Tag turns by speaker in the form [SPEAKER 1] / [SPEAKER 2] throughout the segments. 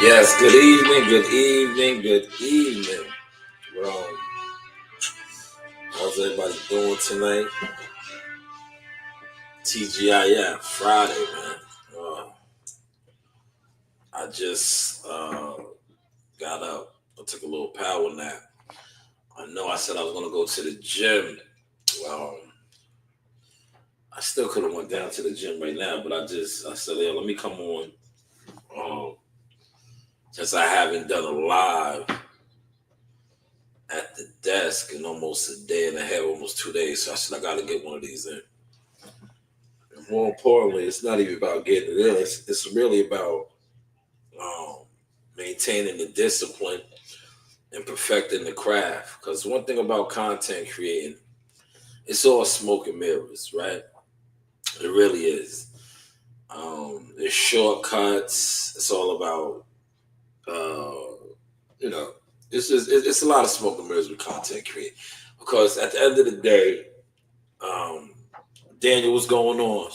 [SPEAKER 1] Yes, good evening, good evening, good evening. Well, how's everybody doing tonight? TGIF Friday, man. Uh, I just got up. I took a little power nap. I know I said I was gonna go to the gym. Well, I still could have went down to the gym right now, but I said, yeah, let me come on. Um, since I haven't done a live at the desk in almost a day and a half, almost 2 days. So I said I gotta get one of these in. More importantly, it's not even about getting it in. It's really about um, maintaining the discipline and perfecting the craft. Because one thing about content creating, it's all smoke and mirrors, right? It really is. It's shortcuts. It's all about, you know, it's a lot of smoke and mirrors with content creating. Because at the end of the day, um, Daniel, what's going on?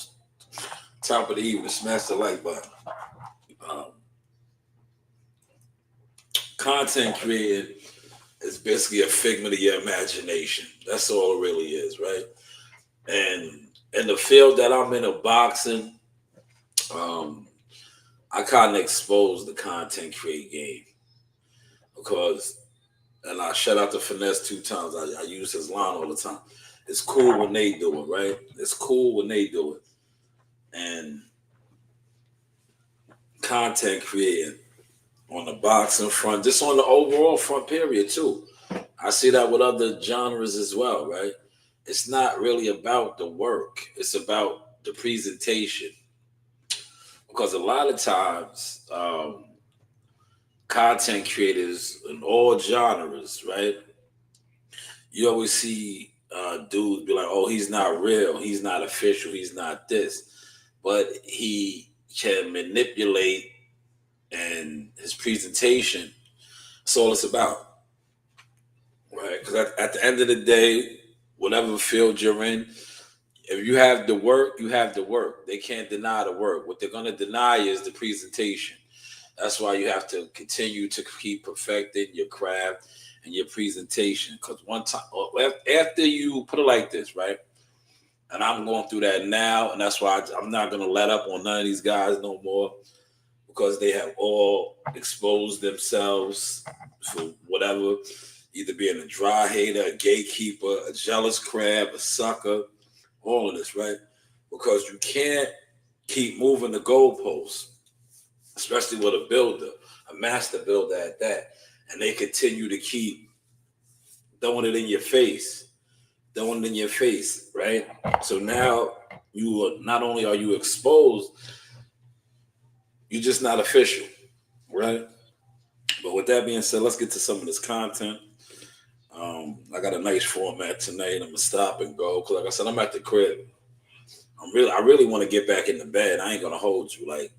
[SPEAKER 1] Top of the evening, smash the like button. Um, Content creating is basically a figment of your imagination. That's all it really is, right? And in the field that I'm in of boxing, um, I kind of expose the content create game because, and I shout out to Finesse 2 times. I use his line all the time. It's cool when they do it, right? It's cool when they do it. And content creating on the boxing front, just on the overall front period too. I see that with other genres as well, right? It's not really about the work, it's about the presentation. Because a lot of times, content creators in all genres, right? You always see dudes be like, oh, he's not real, he's not official, he's not this. But he can manipulate and his presentation, that's all it's about, right? Because at the end of the day, whatever field you're in, if you have the work, you have the work. They can't deny the work. What they're going to deny is the presentation. That's why you have to continue to keep perfecting your craft and your presentation. Because one time, after you put it like this, right? And I'm going through that now, and that's why I'm not going to let up on none of these guys no more because they have all exposed themselves for whatever, either being a dry hater, a gatekeeper, a jealous crab, a sucker, all of this, right? Because you can't keep moving the goalposts, especially with a builder, a master builder at that, and they continue to keep throwing it in your face, throwing it in your face, right? So now you are not only are you exposed, you're just not official, right? But with that being said, let's get to some of this content. I got a nice format tonight. I'm gonna stop and go because, like I said, I'm at the crib. I really want to get back in the bed. I ain't gonna hold you. Like,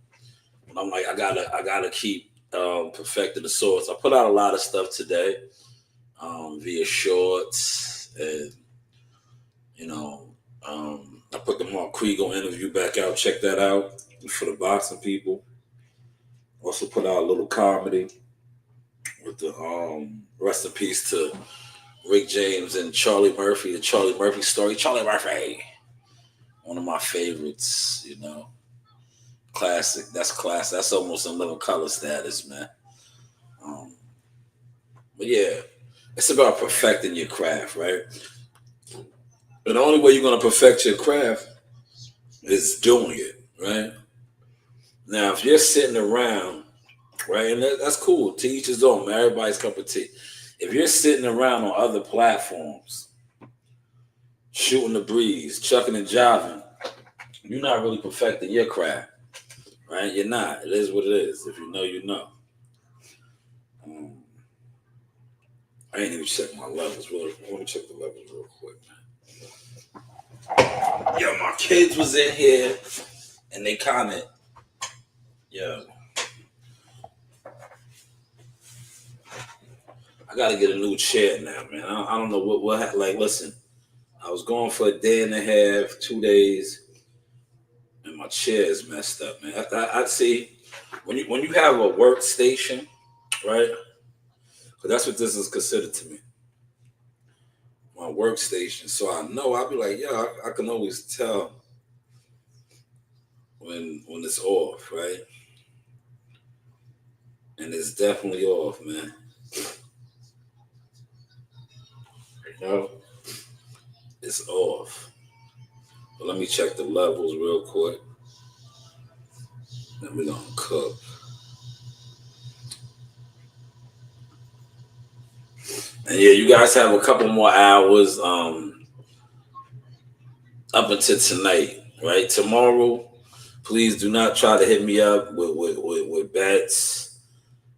[SPEAKER 1] I'm like, I gotta keep perfecting the source. I put out a lot of stuff today via shorts, and you know, I put the Mark Kriegel interview back out. Check that out for the boxing people. Also put out a little comedy with the rest in peace to Rick James and Charlie Murphy, the Charlie Murphy story. Charlie Murphy, one of my favorites, classic. That's classic. That's almost in living color status, man. Um, but yeah, it's about perfecting your craft, right? And the only way you're gonna perfect your craft is doing it, right? Now, if you're sitting around, right, and that's cool. To each his own, man. Everybody's cup of tea. If you're sitting around on other platforms, shooting the breeze, chucking and jiving, you're not really perfecting your craft, right? You're not. It is what it is. If you know, you know. Um, I ain't even check my levels. Let me check the levels real quick, man. Yo, my kids was in here, and they kind of, yo, I gotta get a new chair now, man. I don't know like, listen, I was going for a day and a half, 2 days, and my chair is messed up, man. I see. when you have a workstation, right? Because that's what this is considered to me, my workstation. So I know I'll be like, yeah, I can always tell when it's off, right? And it's definitely off, man. You know, it's off. But let me check the levels real quick. Then we're gonna cook. And yeah, you guys have a couple more hours up until tonight, right? Tomorrow, please do not try to hit me up with bets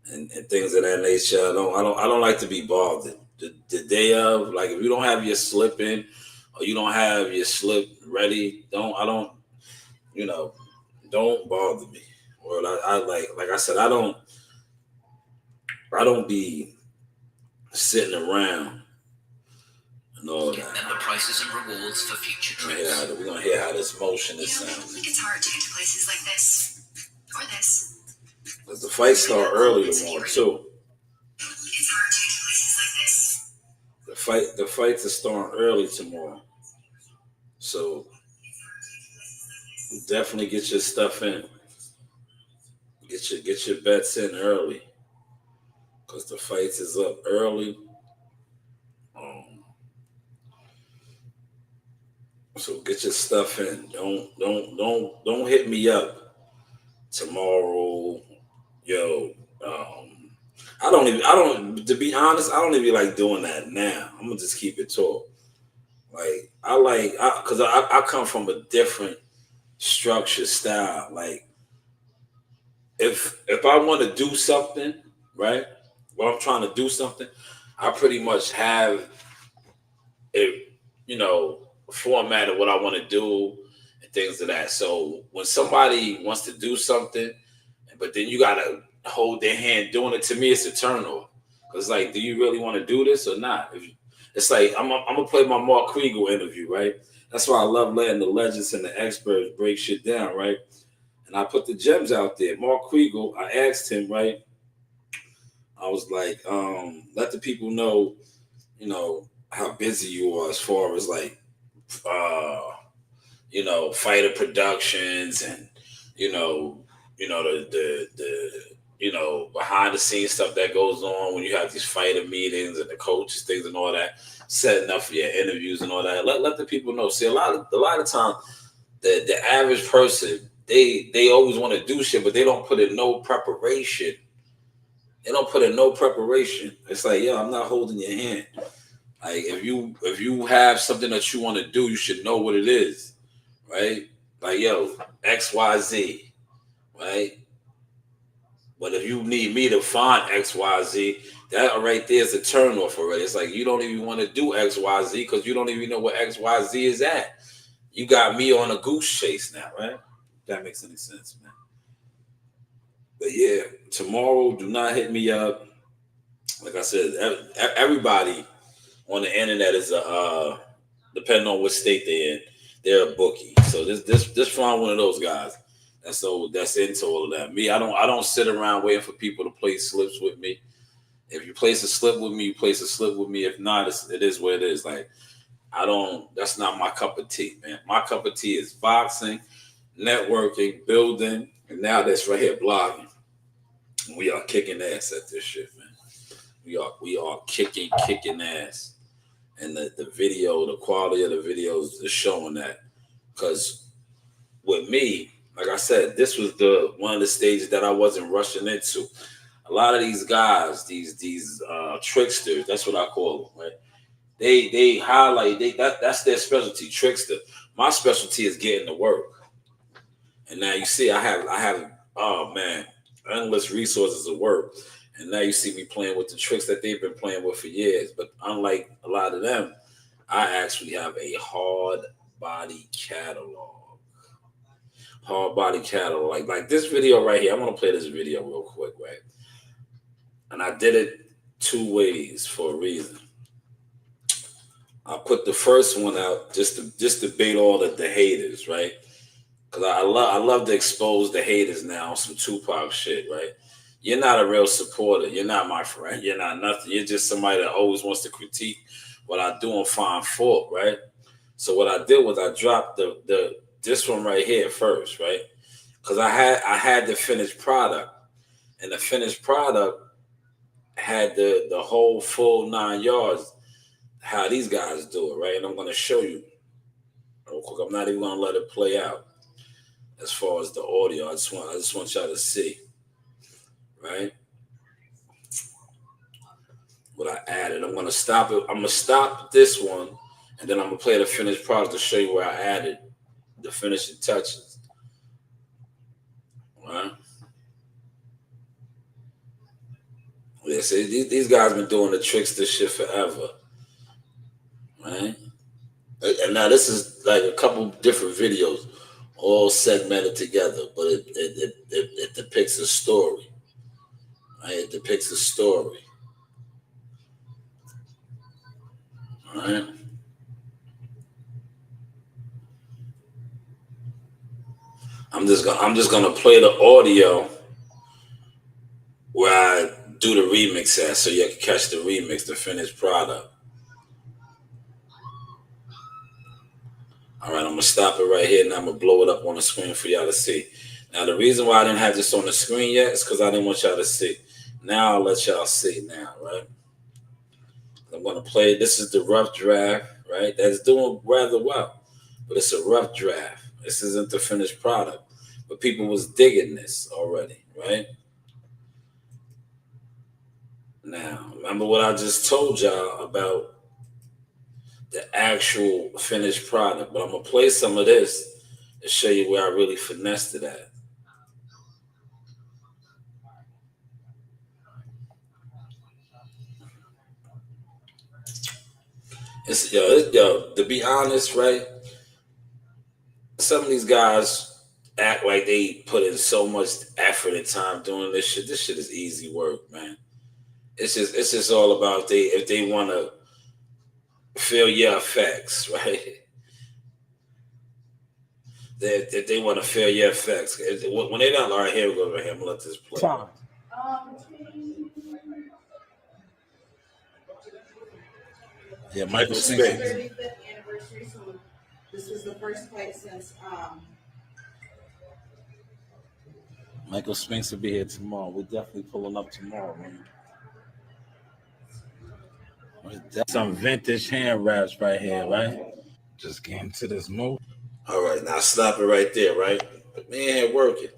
[SPEAKER 1] and things of that nature. I don't like to be bothered. The day of, like if you don't have your slip in or you don't have your slip ready, you know, don't bother me. Or I like I said, I don't be sitting around and all that.
[SPEAKER 2] Member prices and rewards for future trips.
[SPEAKER 1] Yeah, we're gonna hear how this motion is sounding.
[SPEAKER 3] It's hard to get to places like this or this.
[SPEAKER 1] Because the fight start early tomorrow too.
[SPEAKER 3] It's hard to get to places like this.
[SPEAKER 1] The fights are starting early tomorrow, so definitely get your stuff in. Get your bets in early, because the fights is up early. So get your stuff in. Don't hit me up tomorrow, yo. To be honest, I don't even like doing that now. I'm gonna just keep it talk. Because I come from a different structure style. Like if I want to do something, right? Well, I'm trying to do something, I pretty much have it, format of what I want to do and things of that. So when somebody wants to do something, but then you gotta hold their hand doing it, to me, it's a turnoff. Cause like, do you really want to do this or not? It's like I'm gonna play my Mark Kriegel interview, right? That's why I love letting the legends and the experts break shit down, right? And I put the gems out there. Mark Kriegel, I asked him, right? I was like, let the people know, how busy you are as far as like, fighter productions and, the behind the scenes stuff that goes on when you have these fighter meetings and the coaches, things and all that, setting up for your interviews and all that. Let the people know. See, a lot of time, the average person, they always want to do shit, but they don't put in no preparation. They don't put in no preparation. It's like, yo, I'm not holding your hand. Like if you have something that you want to do, you should know what it is, right? Like, yo, XYZ, right? But if you need me to find XYZ, that right there is a turnoff already. It's like you don't even want to do XYZ because you don't even know where XYZ is at. You got me on a goose chase now, right? If that makes any sense, man. But yeah, tomorrow, do not hit me up. Like I said, everybody on the internet is depending on what state they're in, they're a bookie. So this find one of those guys that's into all of that. Me, I don't sit around waiting for people to play slips with me. If you place a slip with me, you place a slip with me. If not, it is what it is. Like that's not my cup of tea, man. My cup of tea is boxing, networking, building, and now that's right here, blogging. We are kicking ass at this shit, man. We are kicking ass. And the video, the quality of the videos is showing that. Because with me, like I said, this was one of the stages that I wasn't rushing into. A lot of these guys, these tricksters, that's what I call them, right? They highlight that's their specialty, trickster. My specialty is getting to work. And now you see I have oh man, endless resources of work. And now you see me playing with the tricks that they've been playing with for years. But unlike a lot of them, I actually have a hard body catalog. Hard body catalog. Like this video right here. I'm going to play this video real quick, right? And I did it two ways for a reason. I put the first one out just to bait all the haters, right? Cause I love to expose the haters now on some Tupac shit, right? You're not a real supporter. You're not my friend. You're not nothing. You're just somebody that always wants to critique what I do and find fault, right? So what I did was I dropped the this one right here first, right? Because I had the finished product, and the finished product had the whole full 9 yards. How these guys do it, right? And I'm going to show you real quick. I'm not even going to let it play out. As far as the audio, I just want y'all to see, right? What I added. I'm gonna stop it. I'm gonna stop this one, and then I'm gonna play the finished product to show you where I added the finishing touches. All right. Yeah, see, these guys been doing the trickster shit forever, right? And now this is like a couple different videos, all segmented together, but it depicts a story. Right? It depicts a story. All right. I'm just gonna play the audio where I do the remix at, so you can catch the remix, the finished product. All right, I'm gonna stop it right here, and I'm gonna blow it up on the screen for y'all to see. Now, the reason why I didn't have this on the screen yet is because I didn't want y'all to see. Now I'll let y'all see now, right? I'm gonna play. This is the rough draft, right? That's doing rather well, but it's a rough draft. This isn't the finished product, but people was digging this already, right? Now, remember what I just told y'all about the actual finished product, but I'm gonna play some of this to show you where I really finessed it at. Yo, to be honest, right? Some of these guys act like they put in so much effort and time doing this shit. This shit is easy work, man. It's just all about if they want to feel your effects, right? If they want to feel your effects. When they don't, all right, here we go. Right here, I'm gonna let this play.
[SPEAKER 4] Time.
[SPEAKER 1] Yeah, Michael Spinks.
[SPEAKER 5] 35th anniversary, so this is the first fight since
[SPEAKER 1] Michael Spinks will be here tomorrow. We're definitely pulling up tomorrow, man. Some vintage hand wraps right here, right? Just getting to this mode. All right, now stop it right there, right? Man, working.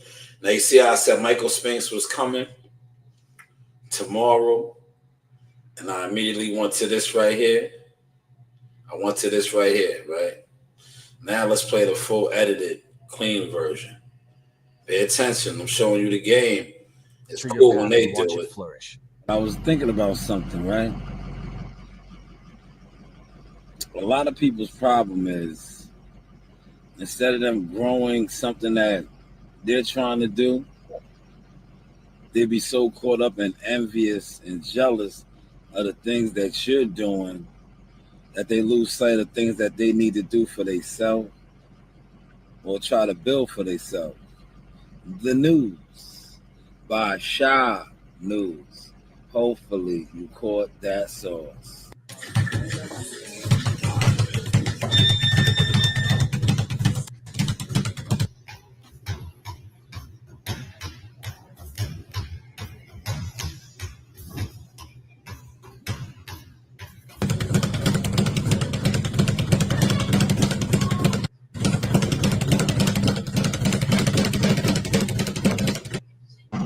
[SPEAKER 1] Now you see how I said Michael Spinks was coming tomorrow, and I immediately went to this right here. I went to this right here, right? Now let's play the full edited, clean version. Pay attention. I'm showing you the game. It's cool when they do it.
[SPEAKER 4] Flourish.
[SPEAKER 1] I was thinking about something, right? A lot of people's problem is instead of them growing something that they're trying to do, they be so caught up and envious and jealous of the things that you're doing that they lose sight of things that they need to do for themselves or try to build for themselves. The News by Shanewz. Hopefully you caught that sauce.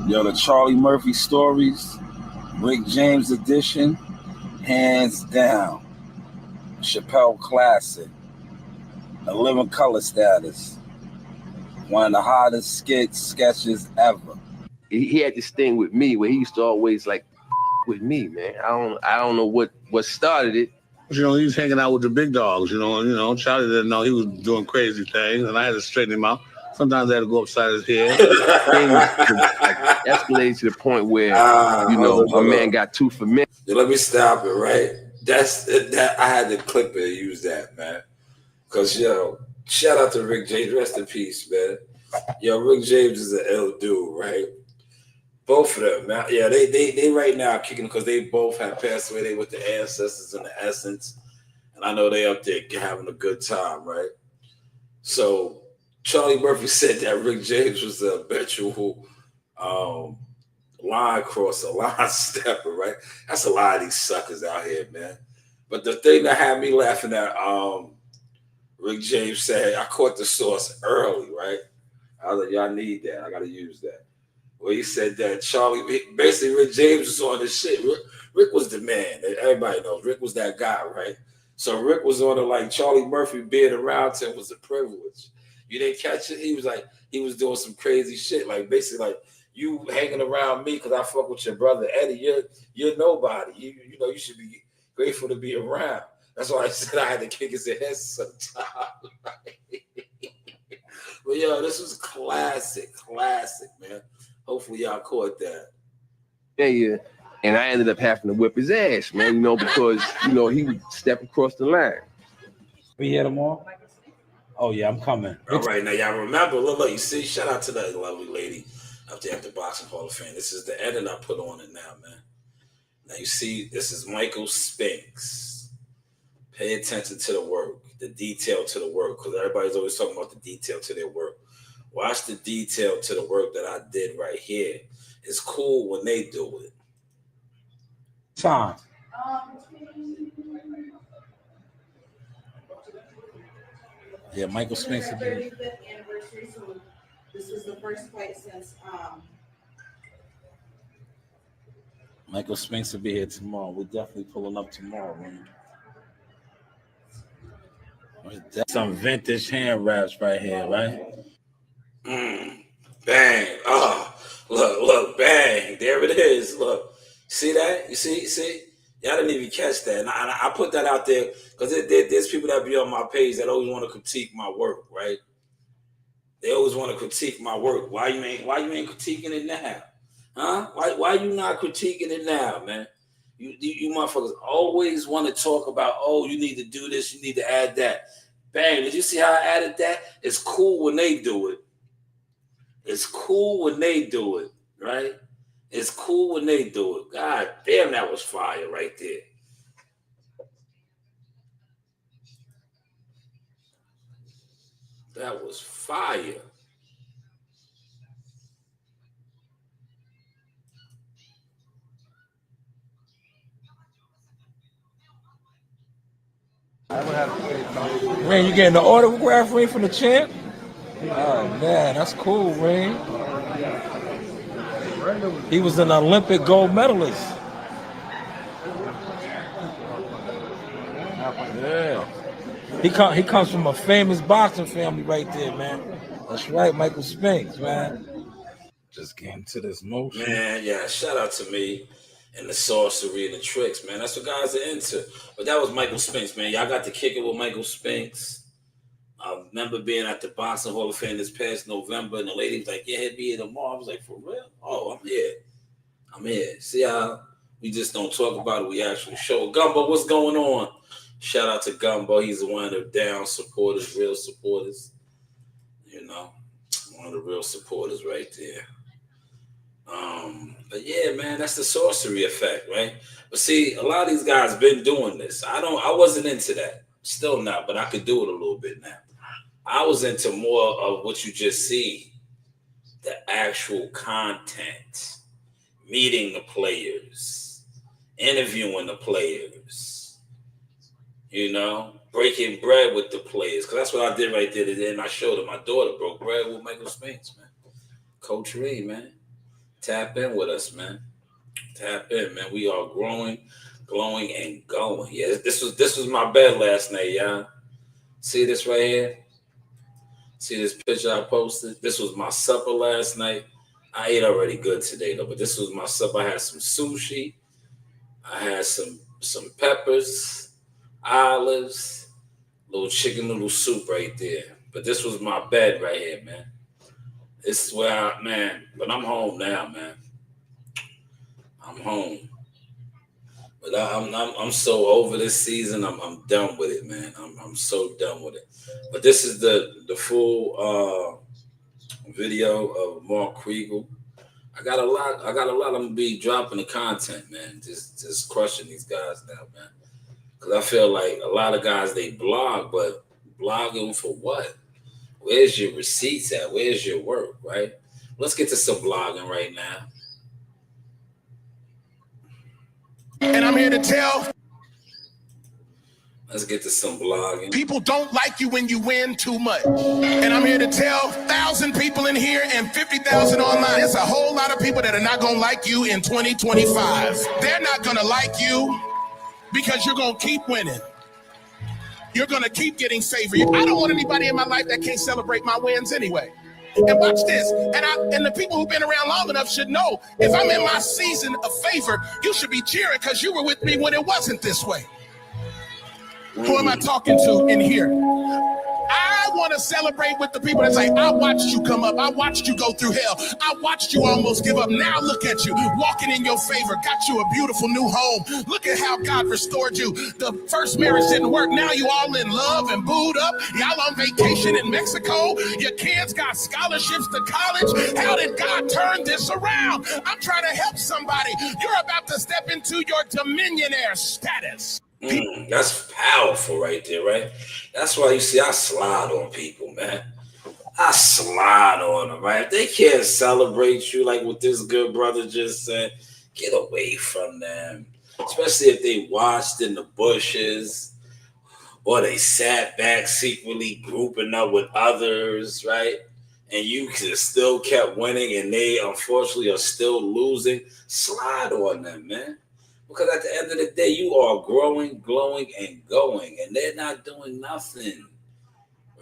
[SPEAKER 1] Yo, the Charlie Murphy stories, Rick James edition, hands down. Chappelle classic. A living color status. One of the hottest sketches ever.
[SPEAKER 6] He had this thing with me where he used to always like with me, man. I don't know what started it.
[SPEAKER 7] You know, he was hanging out with the big dogs, you know, Charlie didn't know he was doing crazy things, and I had to straighten him out. Sometimes I had to go upside his head.
[SPEAKER 6] Things like, escalated to the point where, my man got too familiar.
[SPEAKER 1] Let me stop it, right? That I had to clip it and use that, man. Because, Shout out to Rick James. Rest in peace, man. Yo, Rick James is an ill dude, right? Both of them, man. Yeah, they right now kicking because they both have passed away. They with the ancestors and the essence, and I know they up there having a good time, right? So Charlie Murphy said that Rick James was the habitual line crosser, line stepper, right? That's a lot of these suckers out here, man. But the thing that had me laughing at Rick James said, I caught the source early, right? I was like, y'all need that. I got to use that. Well, he said that Charlie, basically Rick James was on this shit. Rick was the man. Everybody knows Rick was that guy, right? So Rick was on it like Charlie Murphy being around him was a privilege. You didn't catch it? He was like, he was doing some crazy shit. Like basically like, you hanging around me because I fuck with your brother Eddie. You're nobody. You know, you should be grateful to be around. That's why I said I had to kick his ass sometimes. But yo, this was classic, man. Hopefully y'all caught that.
[SPEAKER 6] Yeah. And I ended up having to whip his ass, man, you know, because, you know, he would step across the line.
[SPEAKER 4] We here tomorrow? Oh, yeah, I'm coming.
[SPEAKER 1] All right, now y'all remember, look, you see, shout out to that lovely lady up there at the Boxing Hall of Fame. This is the edit I put on it now, man. Now you see, this is Michael Spinks. Pay attention to the work, the detail to the work, because everybody's always talking about the detail to their work. Watch the detail to the work that I did right here. It's cool when they do it.
[SPEAKER 4] Time. Yeah, Michael Spinks.
[SPEAKER 5] 35th anniversary. So this was the first fight since
[SPEAKER 4] Michael Spinks will be here tomorrow. We're definitely pulling up tomorrow, man. That's some vintage hand wraps right here, right?
[SPEAKER 1] Bang. Oh, look, bang. There it is. Look. See that? You see? Y'all didn't even catch that. And I put that out there because there's people that be on my page that always want to critique my work, right? They always want to critique my work. Why you ain't critiquing it now? Huh? Why you not critiquing it now, man? You motherfuckers always want to talk about, oh, you need to do this, you need to add that. Bang, did you see how I added that? It's cool when they do it. It's cool when they do it, right? It's cool when they do it. God damn, that was fire right there. That was fire.
[SPEAKER 4] Rain, you getting the autograph ring from the champ? Oh man, that's cool, Rain. He was an Olympic gold medalist. Yeah. He comes from a famous boxing family right there, man. That's right, Michael Spinks, man. Just getting to this motion.
[SPEAKER 1] Man, yeah, shout out to me and the sorcery and the tricks, man. That's what guys are into. But that was Michael Spinks, man. Y'all got to kick it with Michael Spinks. I remember being at the Boxing Hall of Fame this past November, and the lady was like, yeah, he'll be here tomorrow. I was like, for real? Oh, I'm here. See how we just don't talk about it. We actually show. Gumbo, what's going on? Shout out to Gumbo. He's one of the down supporters, real supporters. You know, one of the real supporters right there. But yeah, man, that's the sorcery effect, right? But see, a lot of these guys been doing this. I wasn't into that. Still not, but I could do it a little bit now. I was into more of what you just see, the actual content, meeting the players, interviewing the players, you know, breaking bread with the players. Because that's what I did right there today. And I showed her my daughter broke bread with Michael Spinks, man. Coach Reed, man. Tap in with us, man. Tap in, man. We are growing, glowing, and going. Yeah, this was my bed last night, y'all. See this right here? See this picture I posted? This was my supper last night. I ate already good today, though, but this was my supper. I had some sushi. I had some peppers, olives, little chicken noodle soup right there. But this was my bed right here, man. This is where but I'm home now, man. I'm home. But I'm so over this season. I'm done with it, man. I'm so done with it. But this is the full video of Mark Kriegel. I got a lot. I'm gonna be dropping the content, man. Just crushing these guys now, man. Because I feel like a lot of guys they blog, but blogging for what? Where's your receipts at? Where's your work, right? Let's get to some blogging right now.
[SPEAKER 8] And I'm here to tell.
[SPEAKER 1] Let's get to some blogging.
[SPEAKER 8] People don't like you when you win too much. And I'm here to tell 1,000 people in here and 50,000 online. There's a whole lot of people that are not going to like you in 2025. They're not going to like you because you're going to keep winning. You're going to keep getting favor. I don't want anybody in my life that can't celebrate my wins anyway. And watch this. And the people who've been around long enough should know, if I'm in my season of favor, you should be cheering because you were with me when it wasn't this way. Who am I talking to in here? I want to celebrate with the people that say, I watched you come up. I watched you go through hell. I watched you almost give up. Now look at you walking in your favor. Got you a beautiful new home. Look at how God restored you. The first marriage didn't work. Now you all in love and booed up. Y'all on vacation in Mexico. Your kids got scholarships to college. How did God turn this around? I'm trying to help somebody. You're about to step into your dominionaire status.
[SPEAKER 1] That's powerful right there, right? That's why you see I slide on people, man. I slide on them, right? If they can't celebrate you like what this good brother just said, get away from them. Especially if they watched in the bushes or they sat back secretly grouping up with others, right? And you still kept winning and they unfortunately are still losing. Slide on them, man. Because at the end of the day, you are growing, glowing, and going, and they're not doing nothing,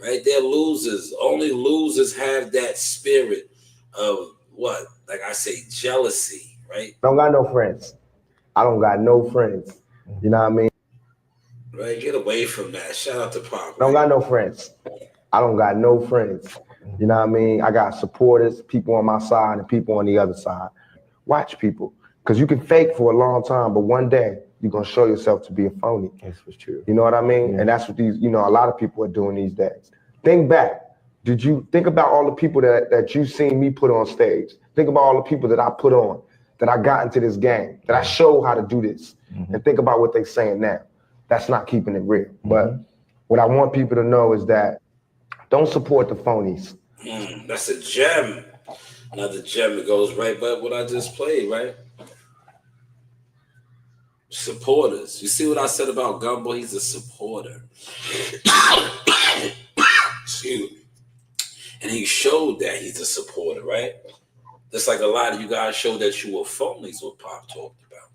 [SPEAKER 1] right? They're losers. Only losers have that spirit of what? Like I say, jealousy, right?
[SPEAKER 9] Don't got no friends. I don't got no friends. You know what I mean?
[SPEAKER 1] Right? Get away from that. Shout out to Pop.
[SPEAKER 9] Don't got no friends. I don't got no friends. You know what I mean? I got supporters, people on my side, and people on the other side. Watch people. Because you can fake for a long time, but one day you're going to show yourself to be a phony.
[SPEAKER 10] That's what's true.
[SPEAKER 9] You know what I mean? Yeah. And that's what these, a lot of people are doing these days. Think back. Did you think about all the people that you've seen me put on stage? Think about all the people that I put on, that I got into this game, that I showed how to do this. Mm-hmm. And think about what they're saying now. That's not keeping it real. Mm-hmm. But what I want people to know is that don't support the phonies.
[SPEAKER 1] That's a gem. Another gem that goes right by what I just played, right? Supporters. You see what I said about Gumbo? He's a supporter. Excuse me. And he showed that he's a supporter, right? Just like a lot of you guys showed that you were phonies, what Pop talked about.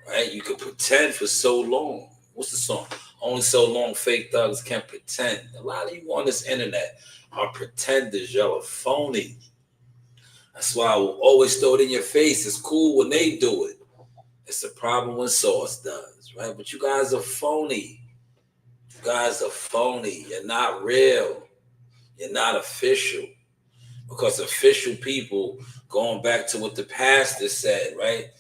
[SPEAKER 1] Right? You could pretend for so long. What's the song? Only so long fake thugs can pretend. A lot of you on this internet are pretenders. Y'all are phony. That's why I will always throw it in your face. It's cool when they do it. It's a problem when Sauce does, right? But you guys are phony. You guys are phony. You're not real. You're not official. Because official people, going back to what the pastor said, right?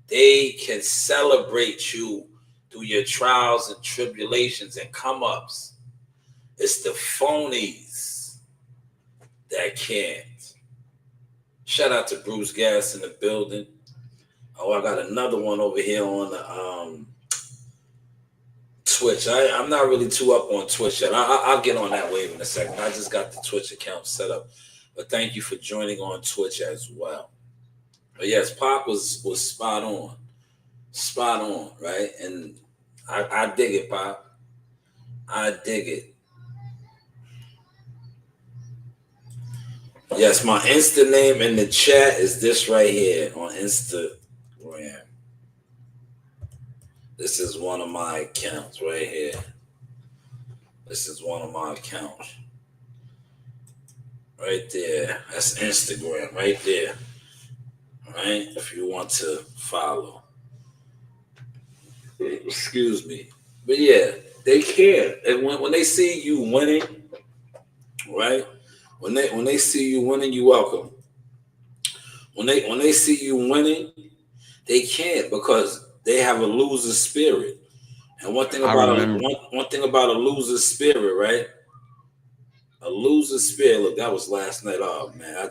[SPEAKER 1] They can celebrate you through your trials and tribulations and come-ups. It's the phonies that can't. Shout out to Bruce Gas in the building. Oh, I got another one over here on the Twitch. I'm not really too up on Twitch yet. I'll get on that wave in a second. I just got the Twitch account set up. But thank you for joining on Twitch as well. But yes, Pop was spot on. Spot on, right? And I dig it, Pop. I dig it. Yes, my Insta name in the chat is this right here on Instagram. This is one of my accounts right here. This is one of my accounts. Right there. That's Instagram right there. All right? If you want to follow. Excuse me. But yeah, they care. And when they see you winning, right? When they see you winning, you welcome. When they see you winning, they can't, because they have a loser spirit. And one thing about a loser spirit, right? A loser spirit. Look, that was last night. Oh man, I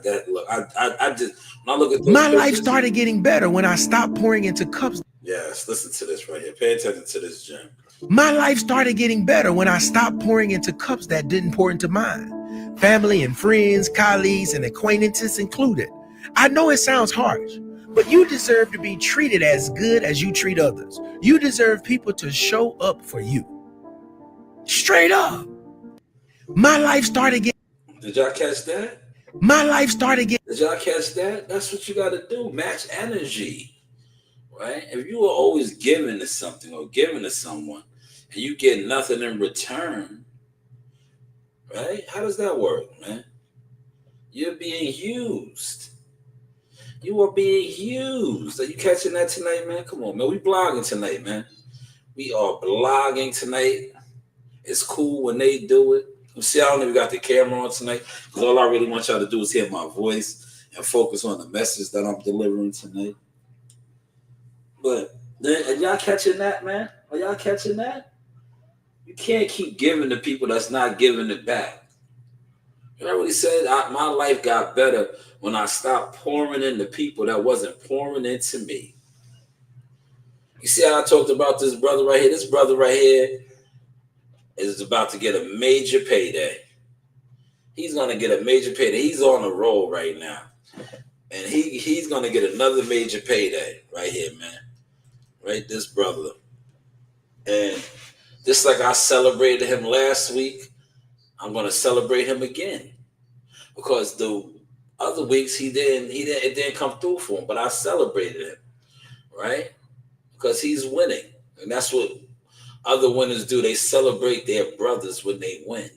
[SPEAKER 1] just when I look at
[SPEAKER 10] my life started getting better when I stopped pouring into cups.
[SPEAKER 1] Yes, listen to this right here. Pay attention to this, Jim.
[SPEAKER 10] My life started getting better when I stopped pouring into cups that didn't pour into mine. Family and friends, colleagues, and acquaintances included. I know it sounds harsh, but you deserve to be treated as good as you treat others. You deserve people to show up for you. Straight up. My life started getting...
[SPEAKER 1] Did y'all catch that?
[SPEAKER 10] My life started getting...
[SPEAKER 1] Did y'all catch that? That's what you got to do. Match energy, right? If you are always giving to something or giving to someone and you get nothing in return, right? How does that work, man? You're being used. You are being used. Are you catching that tonight, man? Come on, man. We blogging tonight, man. We are blogging tonight. It's cool when they do it. You see, I don't even got the camera on tonight because all I really want y'all to do is hear my voice and focus on the message that I'm delivering tonight. But are y'all catching that, man? Are y'all catching that? You can't keep giving to people that's not giving it back. You know what he said? My life got better when I stopped pouring into people that wasn't pouring into me. You see how I talked about this brother right here? This brother right here is about to get a major payday. He's going to get a major payday. He's on a roll right now. And he's going to get another major payday right here, man. Right? This brother. And just like I celebrated him last week, I'm going to celebrate him again. Because the other weeks it didn't come through for him, but I celebrated him. Right? Because he's winning. And that's what other winners do. They celebrate their brothers when they win.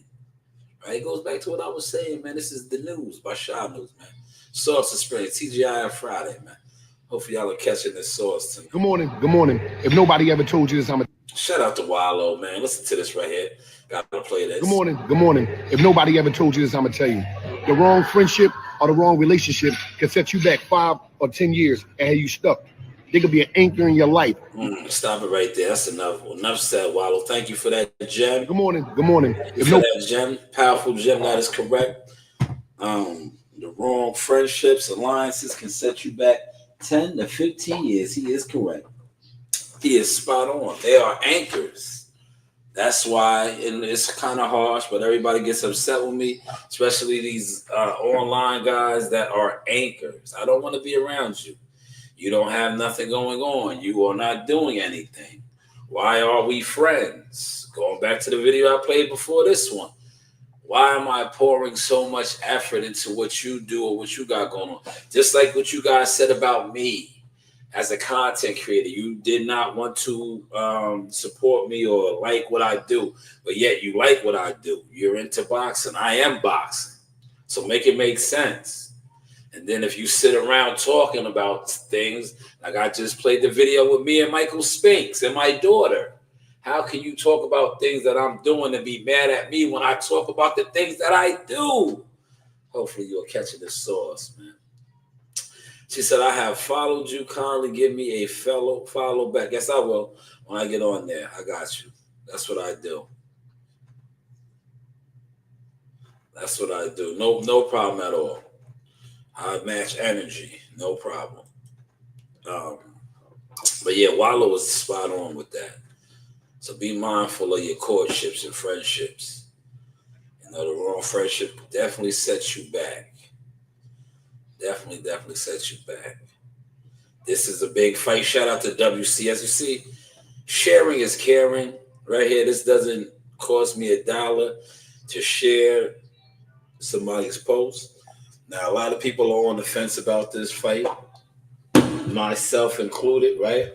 [SPEAKER 1] Right? It goes back to what I was saying, man. This is the news by Shanewz, man. Source of Spring, TGI Friday, man. Hopefully y'all are catching this source tonight.
[SPEAKER 11] Good morning. Good morning. If nobody ever told you this, I'm a...
[SPEAKER 1] Shout out to Wallow, man. Listen to this right here. Gotta play this.
[SPEAKER 11] Good morning. Good morning. If nobody ever told you this, I'm gonna tell you. The wrong friendship or the wrong relationship can set you back 5 or 10 years and have you stuck. They could be an anchor in your life.
[SPEAKER 1] Stop it right there. That's enough. Enough said, Wallow. Thank you for that gem.
[SPEAKER 11] Good morning. Good morning.
[SPEAKER 1] If for that gem, powerful gem, that is correct. The wrong friendships, alliances can set you back 10 to 15 years. He is correct. He is spot on. They are anchors. That's why, and it's kind of harsh, but everybody gets upset with me, especially these online guys that are anchors. I don't want to be around you. You don't have nothing going on. You are not doing anything. Why are we friends? Going back to the video I played before this one. Why am I pouring so much effort into what you do or what you got going on? Just like what you guys said about me as a content creator. You did not want to support me or like what I do, but yet you like what I do. You're into boxing. I am boxing. So make it make sense. And then if you sit around talking about things, like I just played the video with me and Michael Spinks and my daughter. How can you talk about things that I'm doing and be mad at me when I talk about the things that I do? Hopefully you're catching the sauce, man. She said, I have followed you. Kindly give me a follow back. Yes, I will when I get on there. I got you. That's what I do. That's what I do. No problem at all. I match energy. No problem. But yeah, Wallow was spot on with that. So be mindful of your courtships and friendships. You know, the wrong friendship definitely sets you back. Definitely sets you back. This is a big fight. Shout out to WC. As you see, sharing is caring. Right here, this doesn't cost me $1 to share somebody's post. Now, a lot of people are on the fence about this fight, myself included, right?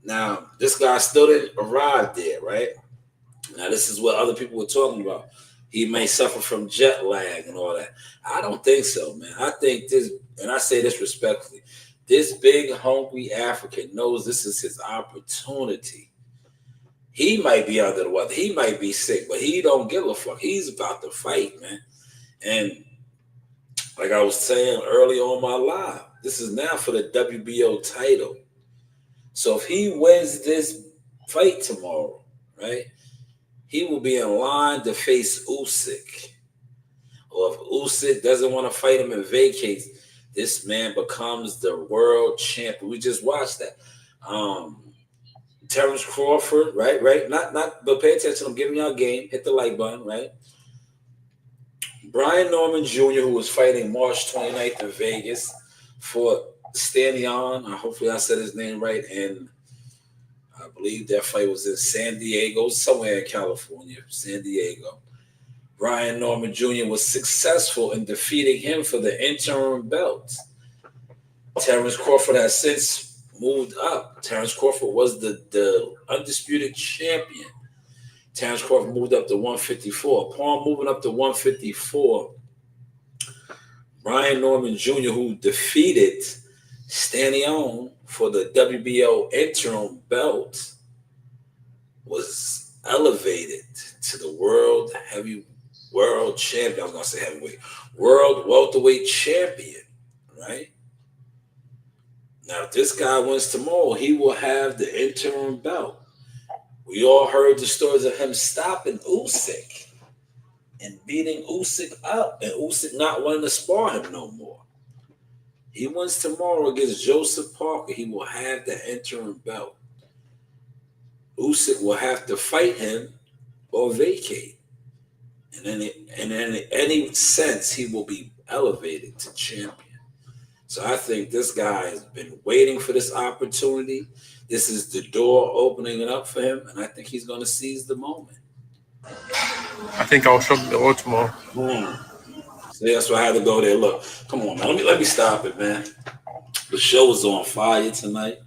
[SPEAKER 1] Now, this guy still didn't arrive there, right? Now, this is what other people were talking about. He may suffer from jet lag and all that. I don't think so, man. I think this, and I say this respectfully, this big, hungry African knows this is his opportunity. He might be under the weather. He might be sick, but he don't give a fuck. He's about to fight, man. And like I was saying earlier on my live, this is now for the WBO title. So if he wins this fight tomorrow, right, he will be in line to face Usyk. Or if Usyk doesn't want to fight him and vacates, this man becomes the world champion. We just watched that. Terrence Crawford, right? Not, but pay attention. I'm giving y'all a game. Hit the like button, right? Brian Norman Jr., who was fighting March 29th in Vegas, fought Stanion. Hopefully I said his name right. And I believe that fight was in San Diego, somewhere in California, San Diego. Brian Norman Jr. was successful in defeating him for the interim belt. Terrence Crawford has since moved up. Terrence Crawford was the undisputed champion. Terrence Crawford moved up to 154. Upon moving up to 154, Brian Norman Jr., who defeated Stanion for the WBO interim belt, was elevated to the world champion. I was going to say heavyweight. World welterweight champion, right? Now, if this guy wins tomorrow, he will have the interim belt. We all heard the stories of him stopping Usyk and beating Usyk up, and Usyk not wanting to spar him no more. He wins tomorrow against Joseph Parker. He will have the interim belt. Usyk will have to fight him or vacate. And in any sense, he will be elevated to champion. So I think this guy has been waiting for this opportunity. This is the door opening it up for him, and I think he's going to seize the moment.
[SPEAKER 12] I think I'll shock the world tomorrow.
[SPEAKER 1] So that's why I had to go there. Look, come on, man. Let me stop it, man. The show was on fire tonight.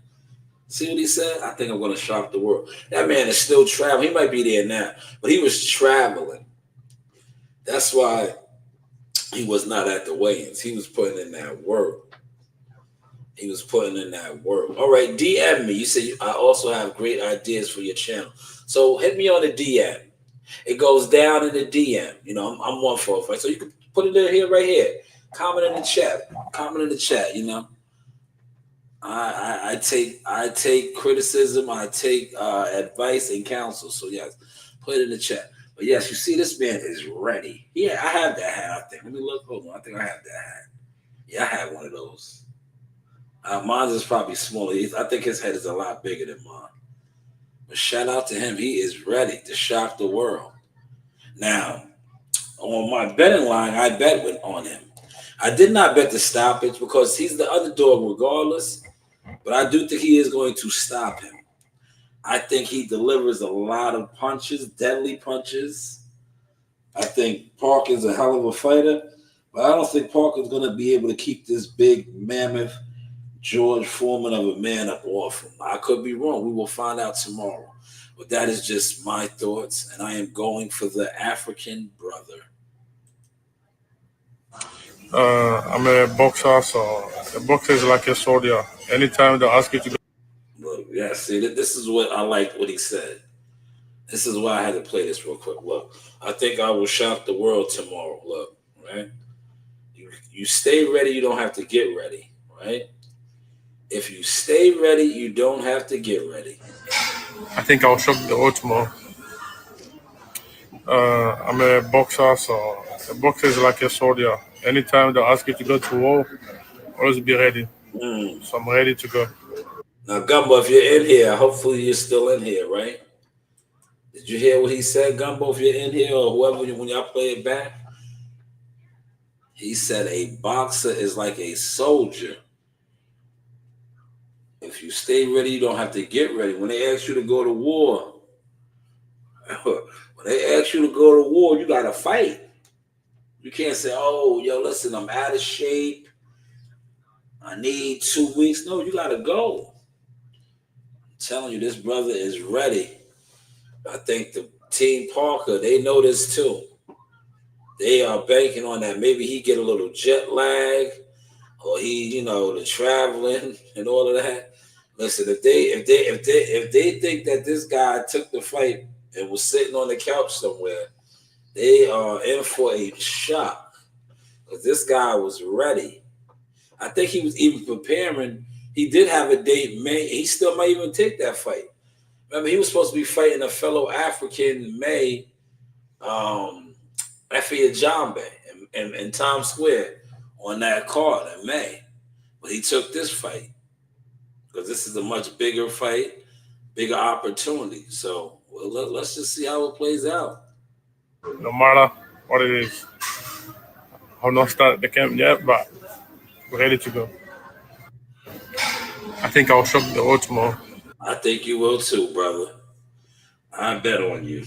[SPEAKER 1] See what he said? I think I'm going to shock the world. That man is still traveling. He might be there now, but he was traveling. That's why he was not at the weigh-ins. He was putting in that work. All right, DM me. You say I also have great ideas for your channel. So hit me on the DM. It goes down in the DM. You know, I'm 145. So you can put it in here, right here. Comment in the chat. You know, I take criticism. I take advice and counsel. So yes, put it in the chat. But yes, you see, this man is ready. Yeah, I have that hat. I think. Let me look. Hold on. I think I have that hat. Yeah, I have one of those. Mine is probably smaller. I think his head is a lot bigger than mine. But shout out to him. He is ready to shock the world. Now, on my betting line, I bet on him. I did not bet the stoppage because he's the underdog regardless. But I do think he is going to stop him. I think he delivers a lot of punches, deadly punches. I think Parker's a hell of a fighter. But I don't think Parker's going to be able to keep this big mammoth George Foreman of a man up off him. I could be wrong. We will find out tomorrow. But that is just my thoughts, and I am going for the African brother.
[SPEAKER 12] I'm a boxer, so a boxer is like a soldier. Anytime they ask you to go.
[SPEAKER 1] Look, yeah, see, this is what I like what he said. This is why I had to play this real quick. Look, I think I will shock the world tomorrow. Look, right? You stay ready, you don't have to get ready, right? If you stay ready, you don't have to get ready.
[SPEAKER 12] I think I'll shock the world tomorrow. I'm a boxer, so a boxer is like a soldier. Anytime they ask you to go to war, always be ready. So I'm ready to go.
[SPEAKER 1] Now, Gumbo, if you're in here, hopefully you're still in here, right? Did you hear what he said, Gumbo, if you're in here or whoever, when y'all play it back? He said a boxer is like a soldier. If you stay ready, you don't have to get ready. When they ask you to go to war, you got to fight. You can't say, oh, yo, listen, I'm out of shape. I need 2 weeks. No, you got to go. I'm telling you, this brother is ready. I think the Team Parker, they know this too. They are banking on that. Maybe he get a little jet lag or he, the traveling and all of that. Listen, if they think that this guy took the fight and was sitting on the couch somewhere, they are in for a shock because this guy was ready. I think he was even preparing He did have a date May. He still might even take that fight. Remember, he was supposed to be fighting a fellow African May, Effie Ajambe in Times Square on that card in May. But he took this fight because this is a much bigger fight, bigger opportunity. So let's just see how it plays out.
[SPEAKER 12] No matter what it is, I've not started the camp yet, but we're ready to go. I think I'll shock the world tomorrow.
[SPEAKER 1] I think you will too, brother. I bet on you.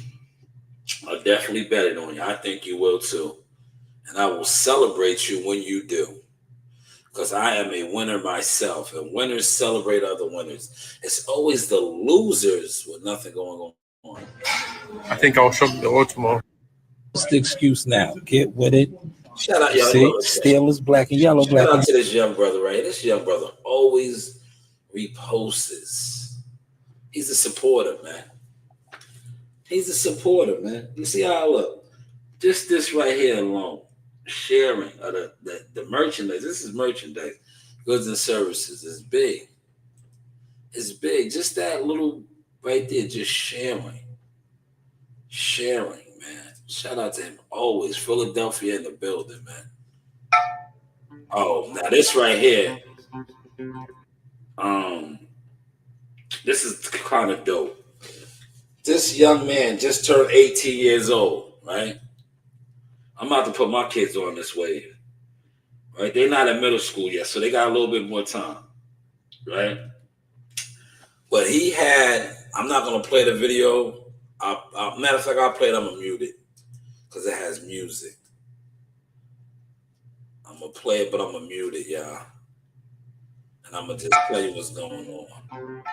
[SPEAKER 1] I definitely bet it on you. I think you will too. And I will celebrate you when you do. Because I am a winner myself. And winners celebrate other winners. It's always the losers with nothing going on.
[SPEAKER 12] I think I'll shock the world tomorrow.
[SPEAKER 4] What's the excuse now? Get with it.
[SPEAKER 1] Shout out, y'all.
[SPEAKER 4] See, Steelers, black and yellow, black.
[SPEAKER 1] Shout out to this young brother, right? This young brother always reposts. He's a supporter, man. He's a supporter, man. You see how I look? Just this right here alone, sharing of the merchandise. This is merchandise, goods and services. Is big. It's big. Just that little right there, just sharing, man. Shout out to him always. Philadelphia in the building, man. Oh, now this right here. This is kind of dope. This young man just turned 18 years old, right? I'm about to put my kids on this wave, right? They're not in middle school yet, so they got a little bit more time, right? But he had, I'm not going to play the video. Matter of fact, I'll play it. I'm going to mute it because it has music. I'm going to play it, but I'm going to mute it, y'all. And I'm going to just tell you what's going on.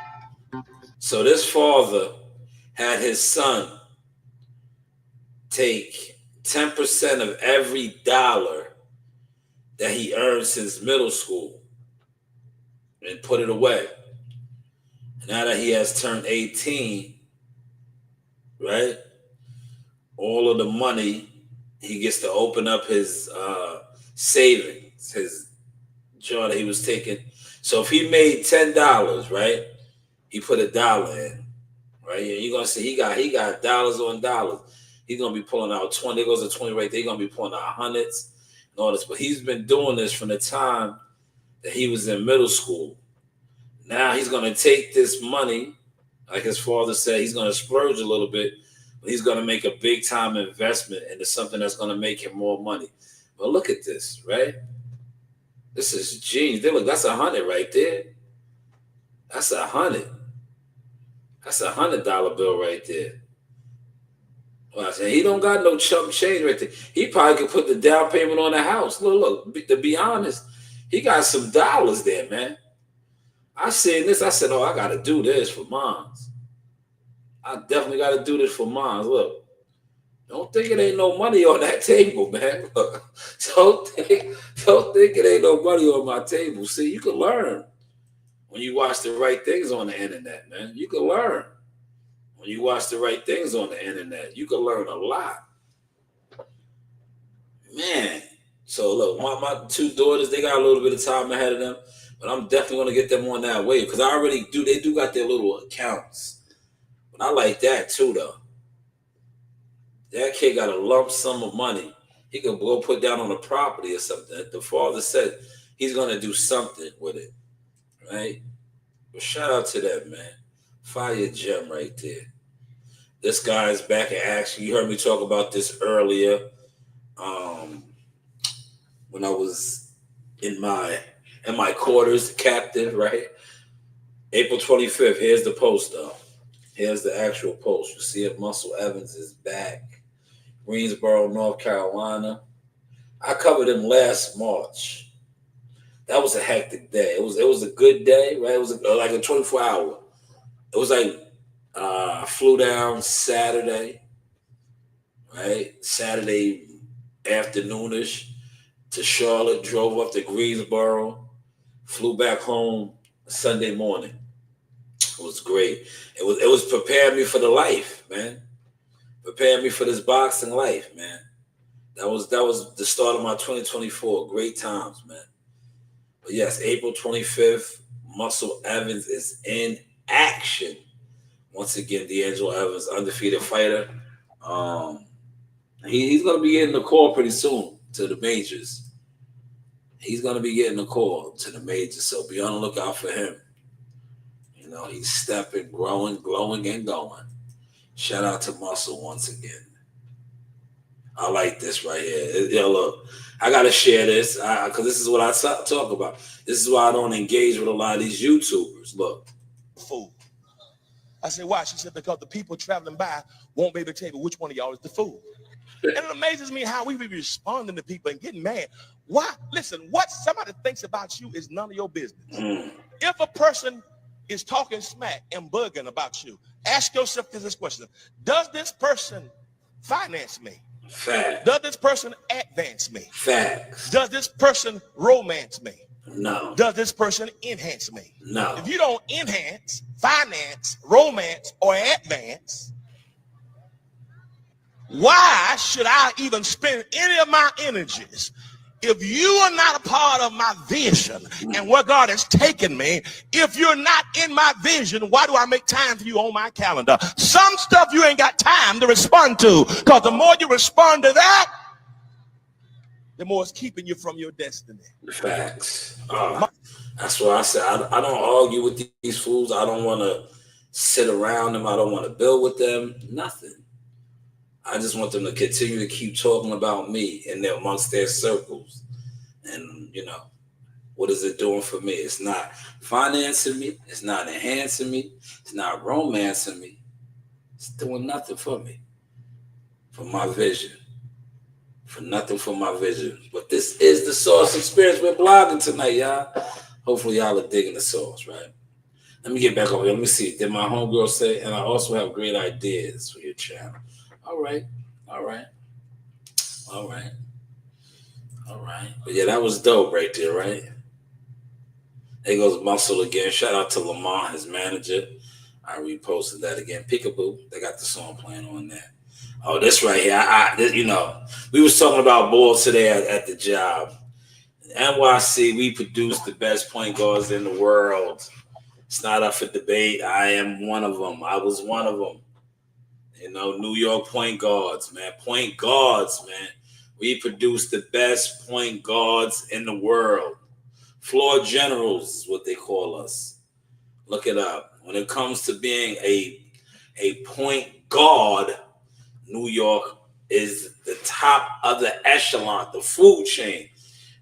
[SPEAKER 1] So this father had his son take 10% of every dollar that he earned since middle school and put it away. Now that he has turned 18, right? All of the money, he gets to open up his savings, his joint that he was taking. So if he made $10, right? He put $1 in, right? And you're gonna see he got dollars on dollars. He's gonna be pulling out 20. There goes a 20 right there. He's gonna be pulling out hundreds and all this. But he's been doing this from the time that he was in middle school. Now he's gonna take this money, like his father said, he's gonna splurge a little bit, but he's gonna make a big time investment into something that's gonna make him more money. But look at this, right? This is genius. Look, that's 100 right there. That's 100. That's $100 bill right there. Well, I said, he don't got no chump change right there. He probably could put the down payment on the house. Look, to be honest, he got some dollars there, man. I seen this. I said, oh, I got to do this for mines. I definitely got to do this for mines. Look, don't think it ain't no money on that table, man. Look, don't think it ain't no money on my table. See, you can learn. When you watch the right things on the internet, man, you can learn. When you watch the right things on the internet, you can learn a lot. Man. So look, my two daughters, they got a little bit of time ahead of them, but I'm definitely going to get them on that wave because I already do. They do got their little accounts. But I like that too, though. That kid got a lump sum of money. He could go put down on a property or something. The father said he's going to do something with it. Right? But shout out to that, man. Fire gem right there. This guy's back in action. You heard me talk about this earlier when I was in my quarters, captain, right? April 25th. Here's the post, though. Here's the actual post. You see it, Muscle Evans is back. Greensboro, North Carolina. I covered him last March. That was a hectic day. It was a good day, right? It was like a 24-hour. It was like I flew down Saturday, right? Saturday afternoonish to Charlotte, drove up to Greensboro, flew back home Sunday morning. It was great. It was preparing me for the life, man. Preparing me for this boxing life, man. That was the start of my 2024. Great times, man. But yes, April 25th, Muscle Evans is in action. Once again, D'Angelo Evans, undefeated fighter. He's going to be getting a call pretty soon to the majors. He's going to be getting a call to the majors, so be on the lookout for him. You know, he's stepping, growing, glowing, and going. Shout out to Muscle once again. I like this right here. Yo, look, I got to share this because this is what I talk about. This is why I don't engage with a lot of these YouTubers. Look.
[SPEAKER 13] Fool. I said, why? She said, because the people traveling by won't be able to tell you which one of y'all is the fool. And it amazes me how we be responding to people and getting mad. Why? Listen, what somebody thinks about you is none of your business. If a person is talking smack and bugging about you, ask yourself this question. Does this person finance me?
[SPEAKER 1] Facts.
[SPEAKER 13] Does this person advance me?
[SPEAKER 1] Facts.
[SPEAKER 13] Does this person romance me?
[SPEAKER 1] No.
[SPEAKER 13] Does this person enhance me?
[SPEAKER 1] No.
[SPEAKER 13] If you don't enhance, finance, romance, or advance, why should I even spend any of my energies? If you are not a part of my vision and where God has taken me, if you're not in my vision, why do I make time for you on my calendar? Some stuff you ain't got time to respond to, because the more you respond to that, the more it's keeping you from your destiny.
[SPEAKER 1] Facts. That's why I said I don't argue with these fools. I don't want to sit around them. I don't want to build with them. Nothing. I just want them to continue to keep talking about me and they're amongst their circles. And, you know, what is it doing for me? It's not financing me. It's not enhancing me. It's not romancing me. It's doing nothing for me, for my vision. For nothing for my vision. But this is the Sauce Experience. We're blogging tonight, y'all. Hopefully y'all are digging the sauce, right? Let me get back over here. Let me see. Did my homegirl say, and I also have great ideas for your channel. All right. But yeah, that was dope right there, right? There goes Muscle again. Shout out to Lamar, his manager. I reposted that again. Peekaboo. They got the song playing on there. Oh, this right here. You know, we was talking about balls today at the job. NYC, we produce the best point guards in the world. It's not up for debate. I am one of them. I was one of them. You know, New York point guards, man. Point guards, man. We produce the best point guards in the world. Floor generals is what they call us. Look it up. When it comes to being a point guard, New York is the top of the echelon, the food chain.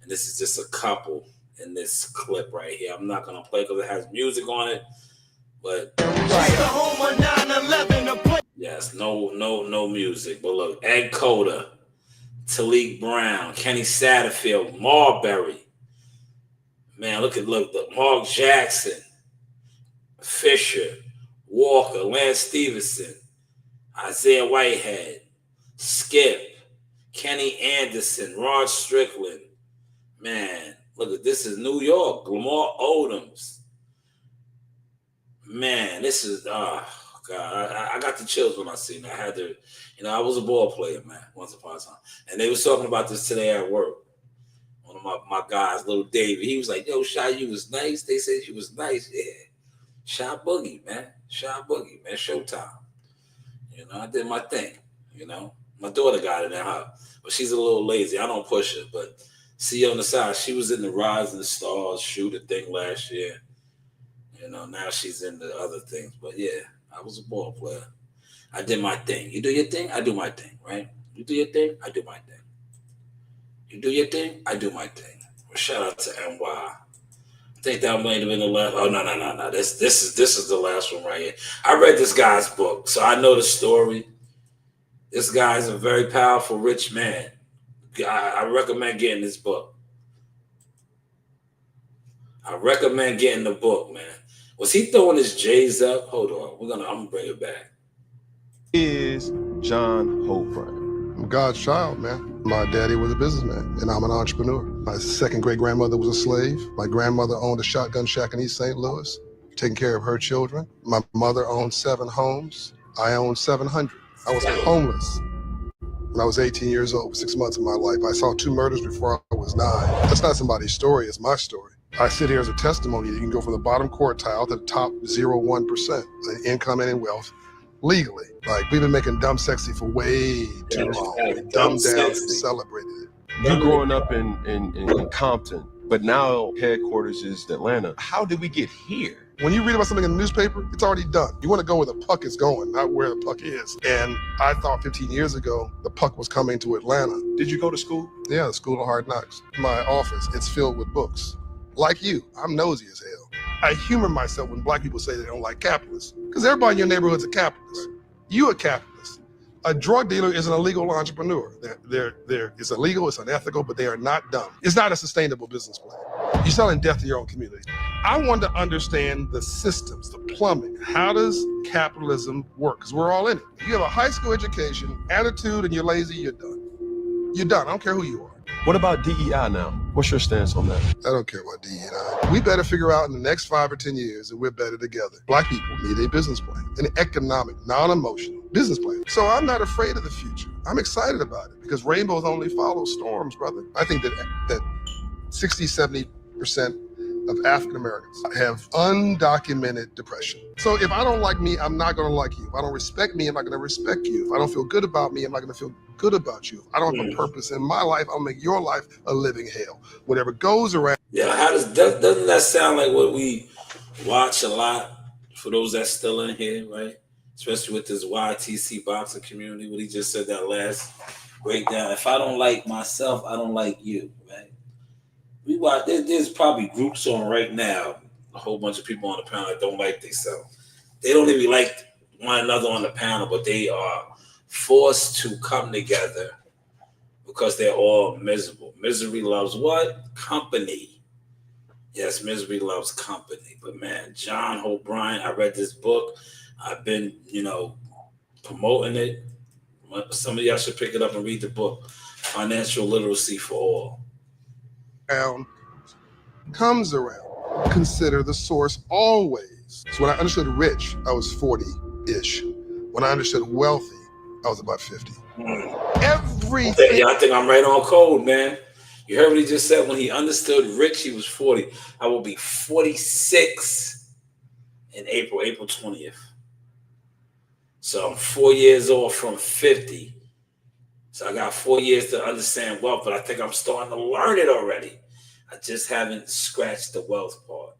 [SPEAKER 1] And this is just a couple in this clip right here. I'm not going to play because it has music on it. But yes, no music. But look, Ed Cota, Talik Brown, Kenny Satterfield, Marbury. Man, look, Mark Jackson, Fisher, Walker, Lance Stevenson, Isaiah Whitehead, Skip, Kenny Anderson, Rod Strickland. Man, look at this is New York. Lamar Odoms. Man, this is God. I got the chills when I seen it. I had to, you know, I was a ball player, man, once upon a time. And they was talking about this today at work. One of my guys, little David, he was like, yo, Shy, you was nice. They said you was nice. Yeah. Shy Boogie, man. Showtime. You know, I did my thing, you know. My daughter got it in her, but she's a little lazy. I don't push her, but see on the side, she was in the Rising Stars shooter thing last year. You know, now she's in the other things. But yeah, I was a ball player. I did my thing. You do your thing, I do my thing, right? You do your thing, I do my thing. You do your thing, I do my thing. Well, shout out to NY. I think that might have been the last. Oh, no. This is the last one right here. I read this guy's book, so I know the story. This guy's a very powerful, rich man. I recommend getting this book. I recommend getting the book, man. Was he throwing his J's up? Hold on. I'm gonna bring it back.
[SPEAKER 14] Is John Hope. I'm God's child, man. My daddy was a businessman, and I'm an entrepreneur. My second great-grandmother was a slave. My grandmother owned a shotgun shack in East St. Louis, taking care of her children. My mother owned 7 homes. I owned 700. I was homeless when I was 18 years old, 6 months of my life. I saw 2 murders before I was 9. That's not somebody's story, it's my story. I sit here as a testimony that you can go from the bottom quartile to the top 0.1% of income and in wealth legally. Like, we've been making dumb sexy for way too long. We dumbed down and celebrated it.
[SPEAKER 15] You growing up in Compton, but now headquarters is Atlanta. How did we get here?
[SPEAKER 14] When you read about something in the newspaper, it's already done. You want to go where the puck is going, not where the puck is. And I thought 15 years ago, the puck was coming to Atlanta.
[SPEAKER 15] Did you go to school?
[SPEAKER 14] Yeah, the School of Hard Knocks. My office, it's filled with books. Like you, I'm nosy as hell. I humor myself when black people say they don't like capitalists, because everybody in your neighborhood's a capitalist. You a capitalist. A drug dealer is an illegal entrepreneur. It's illegal, it's unethical, but they are not dumb. It's not a sustainable business plan. You're selling death to your own community. I wanted to understand the systems, the plumbing. How does capitalism work? Because we're all in it. If you have a high school education, attitude, and you're lazy, you're done. You're done. I don't care who you are.
[SPEAKER 15] What about DEI now? What's your stance on that?
[SPEAKER 14] I don't care about DEI. We better figure out in the next 5 or 10 years that we're better together. Black people need a business plan, an economic, non-emotional business plan. So I'm not afraid of the future. I'm excited about it because rainbows only follow storms, brother. I think that 60, 70% of African Americans have undocumented depression. So if I don't like me, I'm not gonna like you. If I don't respect me, I'm not gonna respect you. If I don't feel good about me, I'm not gonna feel good about you. If I don't have a purpose in my life, I'll make your life a living hell. Whatever goes around.
[SPEAKER 1] Yeah, doesn't that sound like what we watch a lot for those that's still in here, right? Especially with this YTC boxing community, what he just said that last breakdown. If I don't like myself, I don't like you, right? We watch. There's probably groups on right now. A whole bunch of people on the panel that don't like themselves. They don't even like one another on the panel, but they are forced to come together because they're all miserable. Misery loves what? Company. Yes, misery loves company. But man, John O'Brien, I read this book. I've been, promoting it. Some of y'all should pick it up and read the book. Financial Literacy for All.
[SPEAKER 14] Comes around. Consider the source always. So when I understood rich, I was 40-ish. When I understood wealthy, I was about 50. Everything.
[SPEAKER 1] I think I'm right on code, man. You heard what he just said? When he understood rich, he was 40. I will be 46 in April 20th. So I'm 4 years off from 50. So I got 4 years to understand wealth, but I think I'm starting to learn it already. I just haven't scratched the wealth part.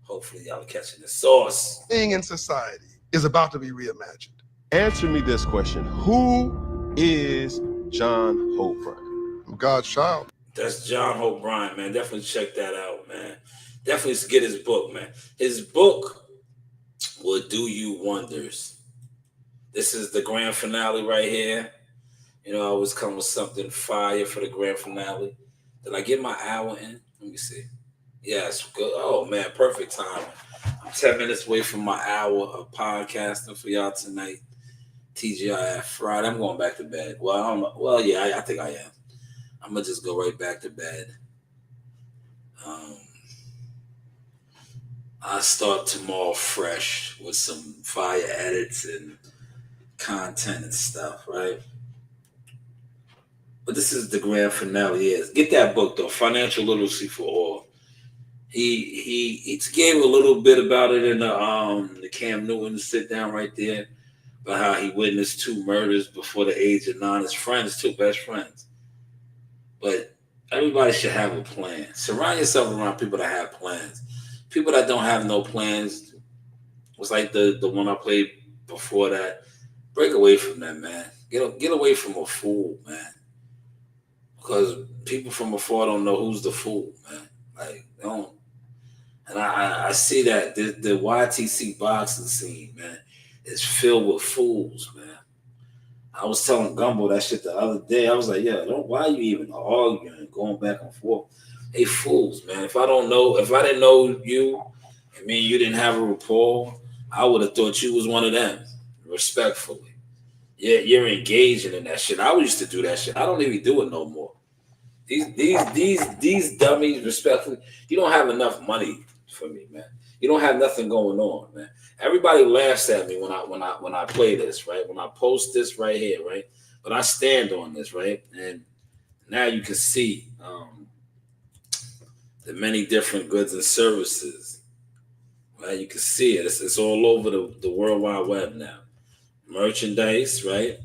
[SPEAKER 1] Hopefully y'all are catching the sauce.
[SPEAKER 14] Thing in society is about to be reimagined.
[SPEAKER 15] Answer me this question. Who is John Hope Bryant?
[SPEAKER 14] I'm God's child.
[SPEAKER 1] That's John Hope Bryant, man. Definitely check that out, man. Definitely get his book, man. His book will do you wonders. This is the grand finale right here. I always come with something fire for the grand finale. Did I get my hour in? Let me see. Yes, good. Oh, man, perfect timing. I'm 10 minutes away from my hour of podcasting for y'all tonight. TGIF Friday. I'm going back to bed. Well, I don't know. Well, yeah, I think I am. I'm going to just go right back to bed. I start tomorrow fresh with some fire edits and content and stuff, right? But this is the grand finale. Yes, get that book though, Financial Literacy for All. He gave a little bit about it in the Cam Newton sit down right there, about how he witnessed 2 murders before the age of 9. His friends, 2 best friends. But everybody should have a plan. Surround yourself around people that have plans. People that don't have no plans, it's like the one I played before that. Break away from that, man. Get away from a fool, man. Because people from afar don't know who's the fool, man. Like, they don't. And I see that the YTC boxing scene, man, is filled with fools, man. I was telling Gumbo that shit the other day. I was like, yeah, why are you even arguing and going back and forth? Hey, fools, man. If I didn't know you, and me and you didn't have a rapport, I would have thought you was one of them, respectfully. Yeah, you're engaging in that shit. I used to do that shit. I don't even do it no more. These dummies, respectfully, you don't have enough money for me, man. You don't have nothing going on, man. Everybody laughs at me when I play this, right? When I post this right here, right? But I stand on this, right? And now you can see the many different goods and services. Right? You can see it. It's all over the World Wide Web now. Merchandise, right?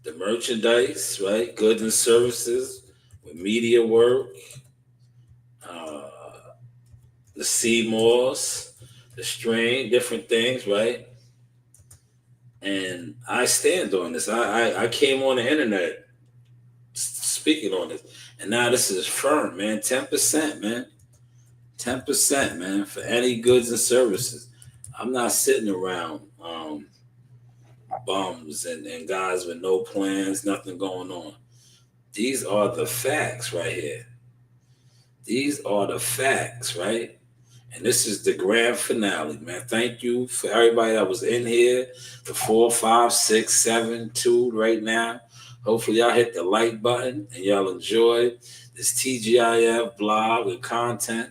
[SPEAKER 1] The merchandise, right? Goods and services with media work, the Seymours, the Strain, different things, right? And I stand on this. I came on the internet speaking on this, and now this is firm, man. 10%, man. 10%, man, for any goods and services. I'm not sitting around bums and guys with no plans, nothing going on. These are the facts right here. These are the facts, right? And this is the grand finale, man. Thank you for everybody that was in here. The 4, 5, 6, 7, 2 right now. Hopefully y'all hit the like button and y'all enjoy this TGIF blog and content.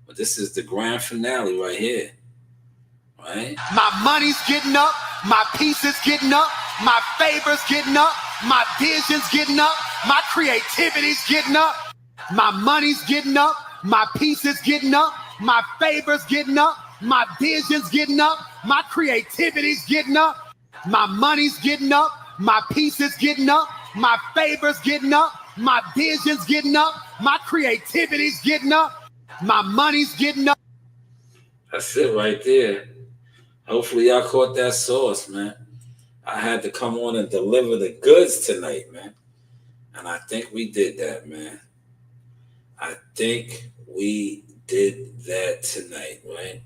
[SPEAKER 1] But this is the grand finale right here. Right?
[SPEAKER 16] My money's getting up, my peace is getting up, my favors getting up, my vision's getting up, my creativity's getting up. My money's getting up, my peace is getting up, my favors getting up, my vision's getting up, my creativity's getting up. My money's getting up, my peace is getting up, my favors getting up, my vision's getting up, my creativity's getting up. My money's getting up.
[SPEAKER 1] That's it right there. Hopefully y'all caught that sauce, man. I had to come on and deliver the goods tonight, man. And I think we did that, man. I think we did that tonight, right?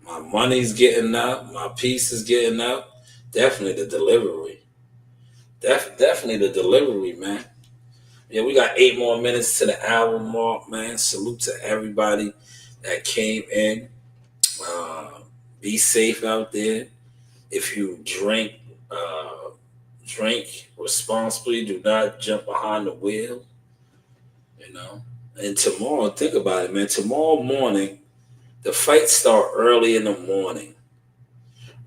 [SPEAKER 1] My money's getting up. My peace is getting up. Definitely the delivery. Definitely the delivery, man. Yeah, we got 8 more minutes to the hour mark, man. Salute to everybody that came in. Be safe out there. If you drink responsibly. Do not jump behind the wheel. You know. And tomorrow, think about it, man. Tomorrow morning, the fights start early in the morning.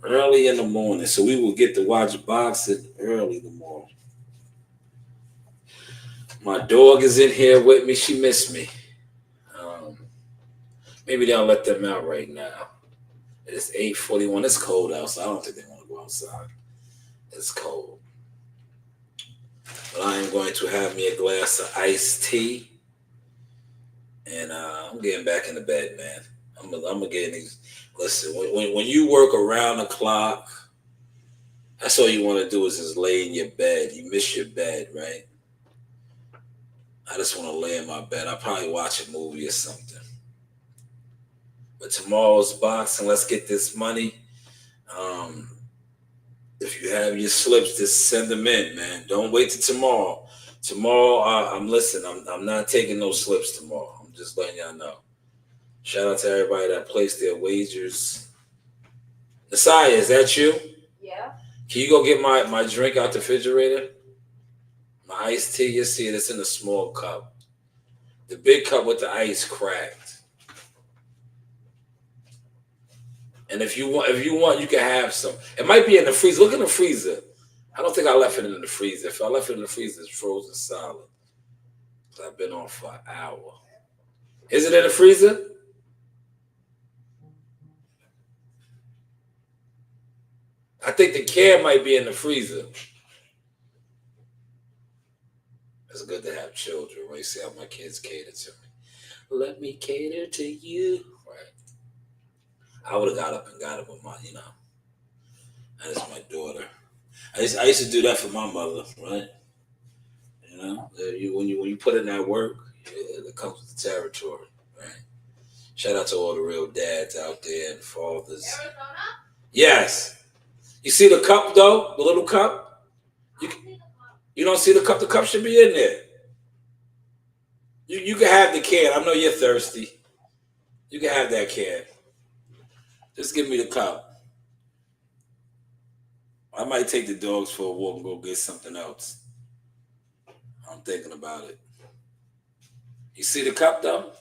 [SPEAKER 1] Early in the morning. So we will get to watch boxing early tomorrow. My dog is in here with me. She missed me. Maybe they'll let them out right now. It's 8:41. It's cold outside. I don't think they want to go outside. It's cold. But I am going to have me a glass of iced tea. And I'm getting back in the bed, man. I'm gonna get these. Listen, when you work around the clock, that's all you want to do is just lay in your bed. You miss your bed, right? I just want to lay in my bed. I'll probably watch a movie or something. But tomorrow's boxing, let's get this money. If you have your slips, just send them in, man. Don't wait till tomorrow. Tomorrow, I'm not taking no slips tomorrow. I'm just letting y'all know. Shout out to everybody that placed their wagers. Nasaya, is that you?
[SPEAKER 5] Yeah.
[SPEAKER 1] Can you go get my drink out the refrigerator? My iced tea, you see it. It's in a small cup. The big cup with the ice cracked. And if you want, you can have some. It might be in the freezer. Look in the freezer. I don't think I left it in the freezer. If I left it in the freezer, it's frozen solid. I've been on for an hour. Is it in the freezer? I think the can might be in the freezer. It's good to have children, right? See how my kids cater to me. Let me cater to you. Right. I would have got up and got it with my, that is my daughter. I used to do that for my mother, right? When you put in that work, it comes with the territory, right? Shout out to all the real dads out there and fathers. Arizona? Yes. You see the cup though? The little cup? You don't see the cup? The cup should be in there. You can have the can. I know you're thirsty. You can have that can. Just give me the cup. I might take the dogs for a walk and go get something else. I'm thinking about it. You see the cup though?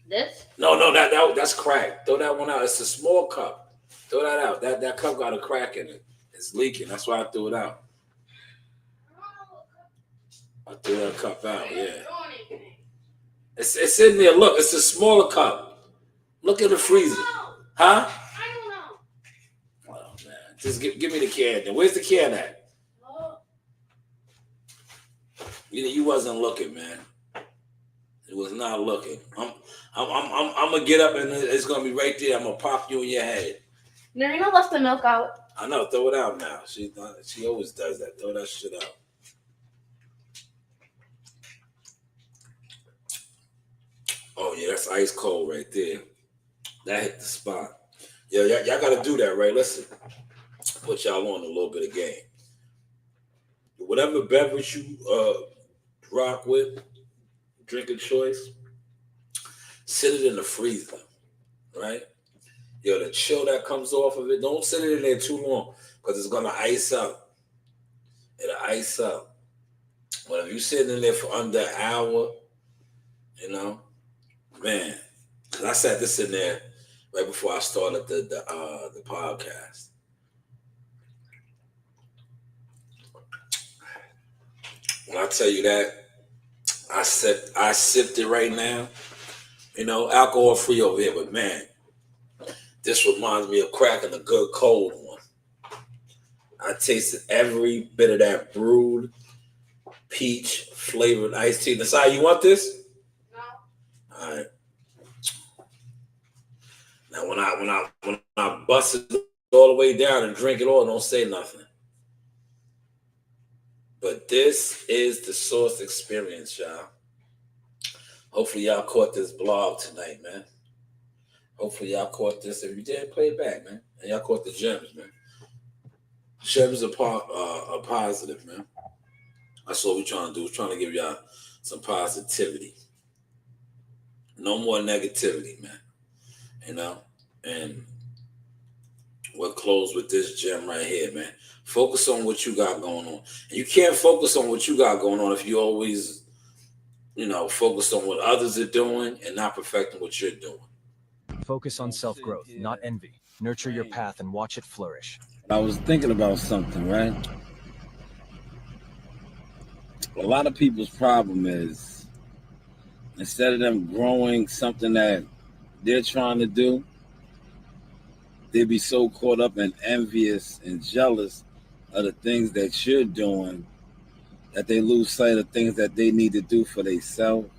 [SPEAKER 5] This?
[SPEAKER 1] No, that's cracked. Throw that one out. It's a small cup. Throw that out. That cup got a crack in it. It's leaking. That's why I threw it out. I threw that cup out, yeah. It's in there. Look, it's a smaller cup. Look in the freezer. Huh? Oh, man. Just give me the can then. Where's the can at? You wasn't looking, man. It was not looking. I'm gonna get up and it's gonna be right there. I'm gonna pop you in your head.
[SPEAKER 17] Narina left the milk out.
[SPEAKER 1] I know. Throw it out now. She always does that. Throw that shit out. Oh yeah, that's ice cold right there. That hit the spot. Yeah, y'all gotta do that, right? Listen, put y'all on a little bit of game. Whatever beverage you rock with, drinking choice, sit it in the freezer, right? Yo, the chill that comes off of it, don't sit it in there too long because it's gonna ice up. It'll ice up. But if you sit in there for under an hour, you know, man, because I sat this in there right before I started the podcast. When I tell you that, I sipped it right now. You know, alcohol free over here, but man, this reminds me of cracking a good cold one. I tasted every bit of that brewed peach flavored iced tea. Nasai, you want this? No. All right. Now when I bust it all the way down and drink it all, don't say nothing. But this is the Source experience, y'all. Hopefully y'all caught this blog tonight, man. Hopefully y'all caught this. If you did, play it back, man. And y'all caught the gems, man. Gems are positive, man. That's what we're trying to do. We're trying to give y'all some positivity. No more negativity, man. You know? And we'll close with this gem right here, man. Focus on what you got going on. And you can't focus on what you got going on if you always, you know, focus on what others are doing and not perfecting what you're doing.
[SPEAKER 18] Focus on self-growth, not envy. Nurture your path and watch it flourish.
[SPEAKER 4] I was thinking about something, right? A lot of people's problem is instead of them growing something that they're trying to do, they be so caught up and envious and jealous of the things that you're doing that they lose sight of things that they need to do for themselves.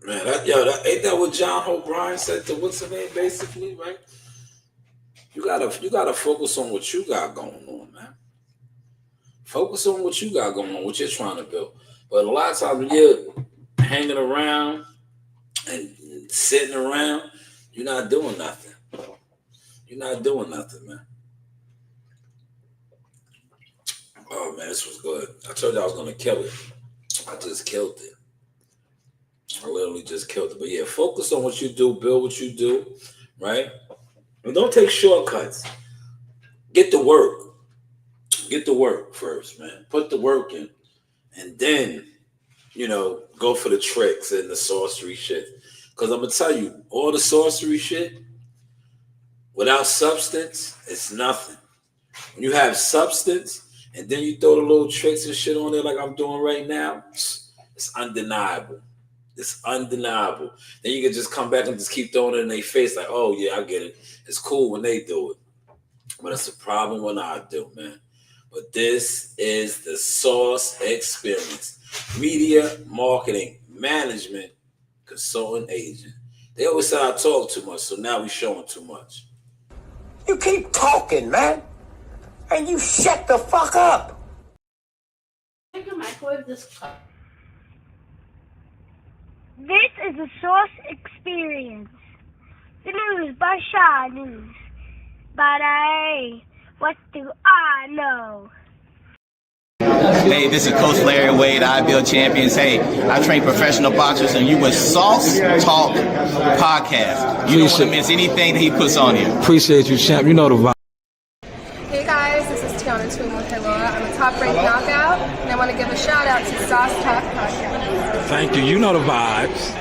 [SPEAKER 1] Man, ain't that what John O'Brien said to what's her name, basically, right? You gotta focus on what you got going on, man. Focus on what you got going on, what you're trying to build. But a lot of times when you're hanging around and sitting around, you're not doing nothing. You're not doing nothing, man. Oh man, this was good. I told you I was gonna kill it. I just killed it. I literally just killed it. But yeah, focus on what you do, build what you do, right? And don't take shortcuts. Get to work. Get to work first, man. Put the work in. And then, you know, go for the tricks and the sorcery shit. Because I'm going to tell you, all the sorcery shit, without substance, it's nothing. When you have substance, and then you throw the little tricks and shit on there like I'm doing right now, it's undeniable. It's undeniable. Then you can just come back and just keep throwing it in their face like, oh, yeah, I get it. It's cool when they do it. But it's a problem when I do, man. But this is the Source experience. Media, marketing, management, consultant, agent. They always say I talk too much, so now we showing too much.
[SPEAKER 19] You keep talking, man. And you shut the fuck up.
[SPEAKER 17] I can microwave this cup.
[SPEAKER 20] This is a Source experience. The news by Shanewz. But what do I know?
[SPEAKER 21] Hey, this is Coach Larry Wade, IBL Champions. Hey, I train professional boxers, and you with Sauce Talk Podcast. You don't want to miss anything that he puts on here.
[SPEAKER 4] Appreciate you, champ. You know the vibe.
[SPEAKER 22] Hey guys, this is Tiana Tumo-Helora. I'm a top-ranked knockout, and I want to give a shout-out to Sauce Talk Podcast.
[SPEAKER 4] Thank you. You know the vibes.